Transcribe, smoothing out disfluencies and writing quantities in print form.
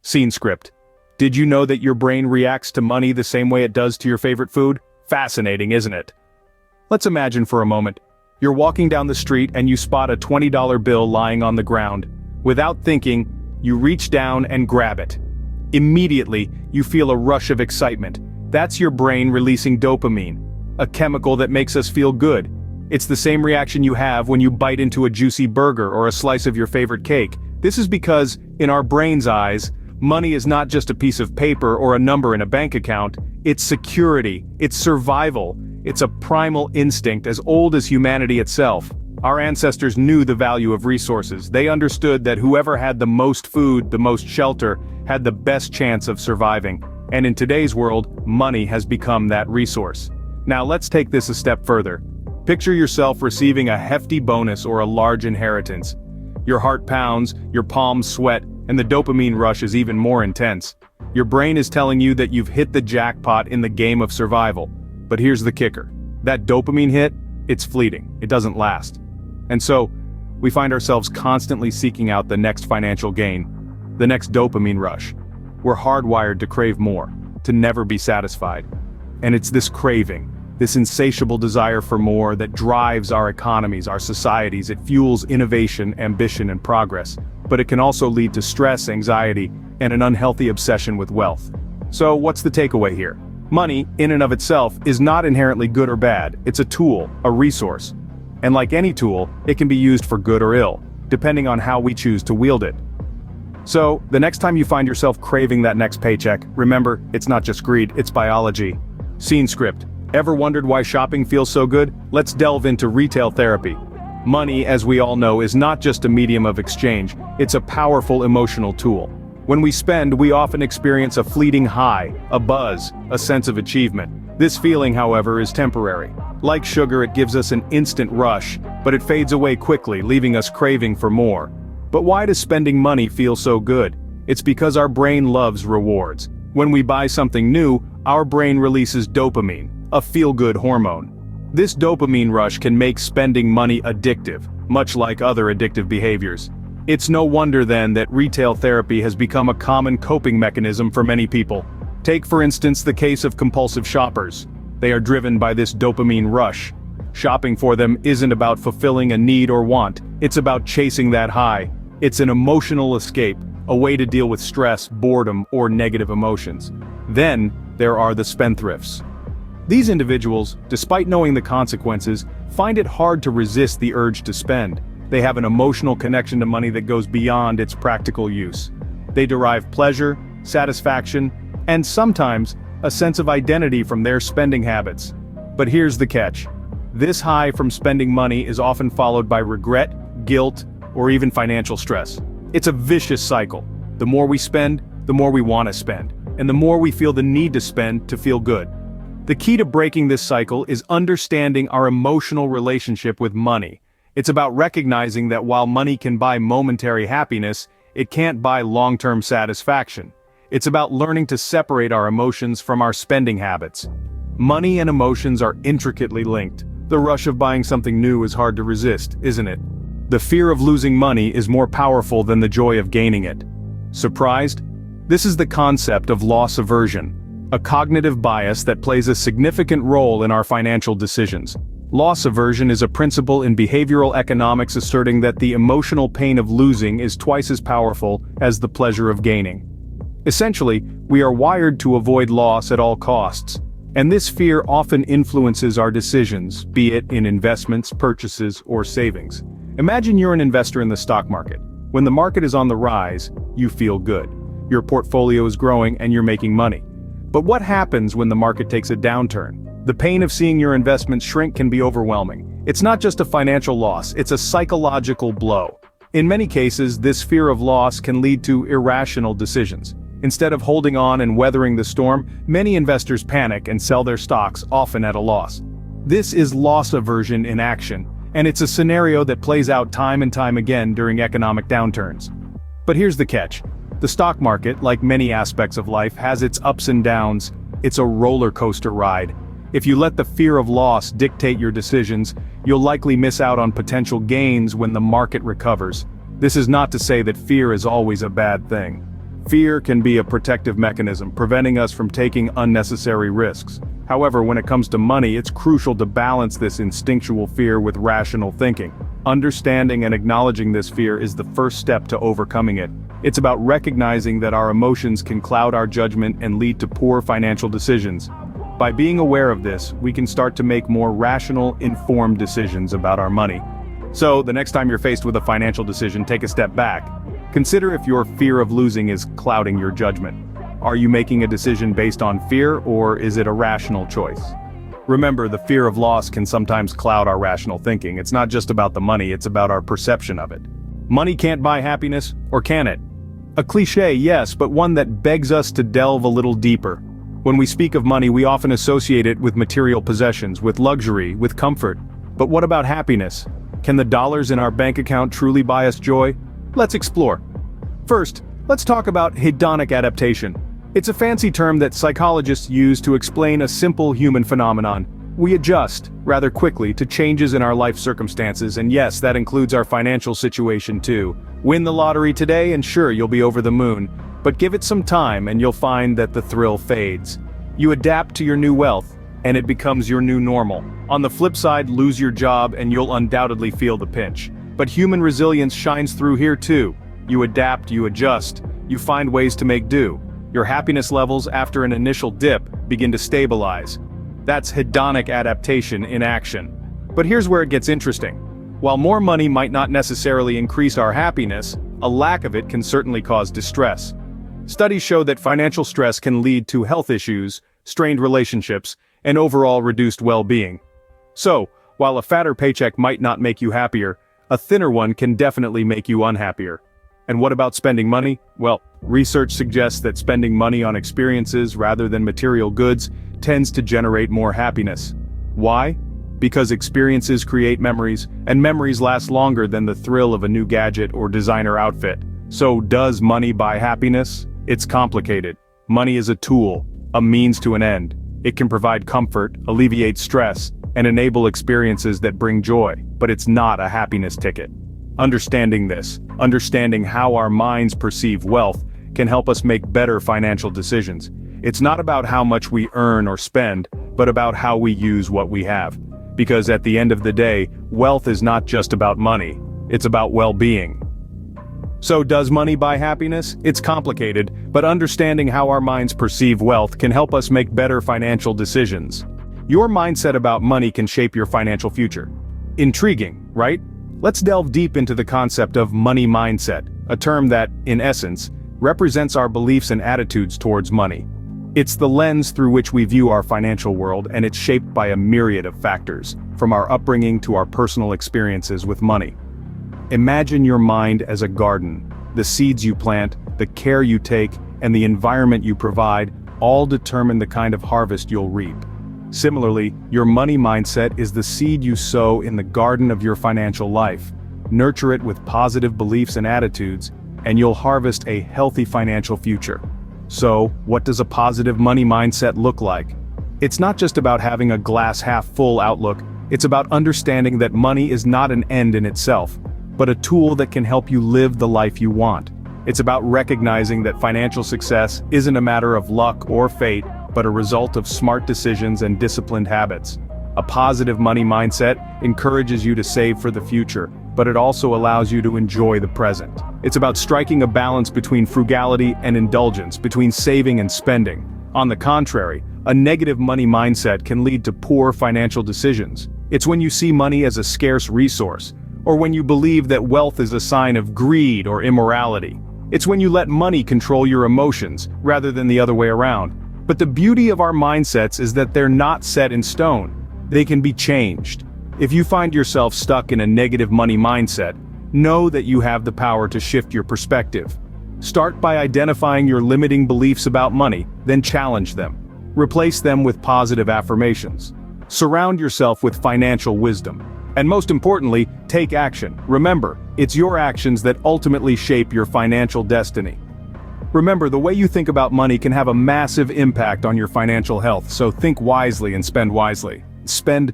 Scene script. Did you know that your brain reacts to money the same way it does to your favorite food? Fascinating, isn't it? Let's imagine for a moment. You're walking down the street and you spot a $20 bill lying on the ground. Without thinking, you reach down and grab it. Immediately, you feel a rush of excitement. That's your brain releasing dopamine, a chemical that makes us feel good. It's the same reaction you have when you bite into a juicy burger or a slice of your favorite cake. This is because, in our brain's eyes, money is not just a piece of paper or a number in a bank account. It's security, it's survival, it's a primal instinct as old as humanity itself. Our ancestors knew the value of resources. They understood that whoever had the most food, the most shelter, had the best chance of surviving. And in today's world, money has become that resource. Now let's take this a step further. Picture yourself receiving a hefty bonus or a large inheritance. Your heart pounds, your palms sweat, and the dopamine rush is even more intense. Your brain is telling you that you've hit the jackpot in the game of survival. But here's the kicker. That dopamine hit, it's fleeting. It doesn't last. And so, we find ourselves constantly seeking out the next financial gain, the next dopamine rush. We're hardwired to crave more, to never be satisfied. And it's this craving, this insatiable desire for more that drives our economies, our societies. It fuels innovation, ambition, and progress. But it can also lead to stress, anxiety, and an unhealthy obsession with wealth. So what's the takeaway here? Money, in and of itself, is not inherently good or bad. It's a tool, a resource. And like any tool, it can be used for good or ill, depending on how we choose to wield it. So, the next time you find yourself craving that next paycheck, remember, it's not just greed, it's biology. Scene script. Ever wondered why shopping feels so good? Let's delve into retail therapy. Money, as we all know, is not just a medium of exchange, it's a powerful emotional tool. When we spend, we often experience a fleeting high, a buzz, a sense of achievement. This feeling, however, is temporary. Like sugar, it gives us an instant rush, but it fades away quickly, leaving us craving for more. But why does spending money feel so good? It's because our brain loves rewards. When we buy something new, our brain releases dopamine, a feel-good hormone. This dopamine rush can make spending money addictive, much like other addictive behaviors. It's no wonder then that retail therapy has become a common coping mechanism for many people. Take for instance the case of compulsive shoppers. They are driven by this dopamine rush. Shopping for them isn't about fulfilling a need or want, it's about chasing that high. It's an emotional escape, a way to deal with stress, boredom, or negative emotions. Then, there are the spendthrifts. These individuals, despite knowing the consequences, find it hard to resist the urge to spend. They have an emotional connection to money that goes beyond its practical use. They derive pleasure, satisfaction, and sometimes, a sense of identity from their spending habits. But here's the catch. This high from spending money is often followed by regret, guilt, or even financial stress. It's a vicious cycle. The more we spend, the more we want to spend, and the more we feel the need to spend to feel good. The key to breaking this cycle is understanding our emotional relationship with money. It's about recognizing that while money can buy momentary happiness, it can't buy long-term satisfaction. It's about learning to separate our emotions from our spending habits. Money and emotions are intricately linked. The rush of buying something new is hard to resist, isn't it? The fear of losing money is more powerful than the joy of gaining it. Surprised? This is the concept of loss aversion, a cognitive bias that plays a significant role in our financial decisions. Loss aversion is a principle in behavioral economics asserting that the emotional pain of losing is twice as powerful as the pleasure of gaining. Essentially, we are wired to avoid loss at all costs. And this fear often influences our decisions, be it in investments, purchases, or savings. Imagine you're an investor in the stock market. When the market is on the rise, you feel good. Your portfolio is growing and you're making money. But what happens when the market takes a downturn? The pain of seeing your investments shrink can be overwhelming. It's not just a financial loss, it's a psychological blow. In many cases, this fear of loss can lead to irrational decisions. Instead of holding on and weathering the storm, many investors panic and sell their stocks, often at a loss. This is loss aversion in action, and it's a scenario that plays out time and time again during economic downturns. But here's the catch. The stock market, like many aspects of life, has its ups and downs. It's a roller coaster ride. If you let the fear of loss dictate your decisions, you'll likely miss out on potential gains when the market recovers. This is not to say that fear is always a bad thing. Fear can be a protective mechanism, preventing us from taking unnecessary risks. However, when it comes to money, it's crucial to balance this instinctual fear with rational thinking. Understanding and acknowledging this fear is the first step to overcoming it. It's about recognizing that our emotions can cloud our judgment and lead to poor financial decisions. By being aware of this, we can start to make more rational, informed decisions about our money. So, the next time you're faced with a financial decision, take a step back. Consider if your fear of losing is clouding your judgment. Are you making a decision based on fear, or is it a rational choice? Remember, the fear of loss can sometimes cloud our rational thinking. It's not just about the money, it's about our perception of it. Money can't buy happiness, or can it? A cliché, yes, but one that begs us to delve a little deeper. When we speak of money, we often associate it with material possessions, with luxury, with comfort. But what about happiness? Can the dollars in our bank account truly buy us joy? Let's explore. First, let's talk about hedonic adaptation. It's a fancy term that psychologists use to explain a simple human phenomenon. We adjust, rather quickly, to changes in our life circumstances, and yes, that includes our financial situation too. Win the lottery today and sure, you'll be over the moon. But give it some time and you'll find that the thrill fades. You adapt to your new wealth, and it becomes your new normal. On the flip side, lose your job and you'll undoubtedly feel the pinch. But human resilience shines through here too. You adapt, you adjust, you find ways to make do. Your happiness levels after an initial dip begin to stabilize. That's hedonic adaptation in action. But here's where it gets interesting. While more money might not necessarily increase our happiness, a lack of it can certainly cause distress. Studies show that financial stress can lead to health issues, strained relationships, and overall reduced well-being. So, while a fatter paycheck might not make you happier, a thinner one can definitely make you unhappier. And what about spending money? Well, research suggests that spending money on experiences rather than material goods tends to generate more happiness. Why? Because experiences create memories, and memories last longer than the thrill of a new gadget or designer outfit. So does money buy happiness? It's complicated. Money is a tool, a means to an end. It can provide comfort, alleviate stress, and enable experiences that bring joy, but it's not a happiness ticket. Understanding this, understanding how our minds perceive wealth, can help us make better financial decisions. It's not about how much we earn or spend, but about how we use what we have. Because at the end of the day, wealth is not just about money, it's about well-being. So does money buy happiness? It's complicated, but understanding how our minds perceive wealth can help us make better financial decisions. Your mindset about money can shape your financial future. Intriguing, right? Let's delve deep into the concept of money mindset, a term that, in essence, represents our beliefs and attitudes towards money. It's the lens through which we view our financial world, and it's shaped by a myriad of factors, from our upbringing to our personal experiences with money. Imagine your mind as a garden. The seeds you plant, the care you take, and the environment you provide all determine the kind of harvest you'll reap. Similarly, your money mindset is the seed you sow in the garden of your financial life. Nurture it with positive beliefs and attitudes, and you'll harvest a healthy financial future. So, what does a positive money mindset look like? It's not just about having a glass half full outlook, it's about understanding that money is not an end in itself, but a tool that can help you live the life you want. It's about recognizing that financial success isn't a matter of luck or fate, but a result of smart decisions and disciplined habits. A positive money mindset encourages you to save for the future, but it also allows you to enjoy the present. It's about striking a balance between frugality and indulgence, between saving and spending. On the contrary, a negative money mindset can lead to poor financial decisions. It's when you see money as a scarce resource, or when you believe that wealth is a sign of greed or immorality. It's when you let money control your emotions, rather than the other way around. But the beauty of our mindsets is that they're not set in stone. They can be changed. If you find yourself stuck in a negative money mindset, know that you have the power to shift your perspective. Start by identifying your limiting beliefs about money, then challenge them. Replace them with positive affirmations. Surround yourself with financial wisdom. And most importantly, take action. Remember, it's your actions that ultimately shape your financial destiny. Remember, the way you think about money can have a massive impact on your financial health, so think wisely and spend wisely. Spend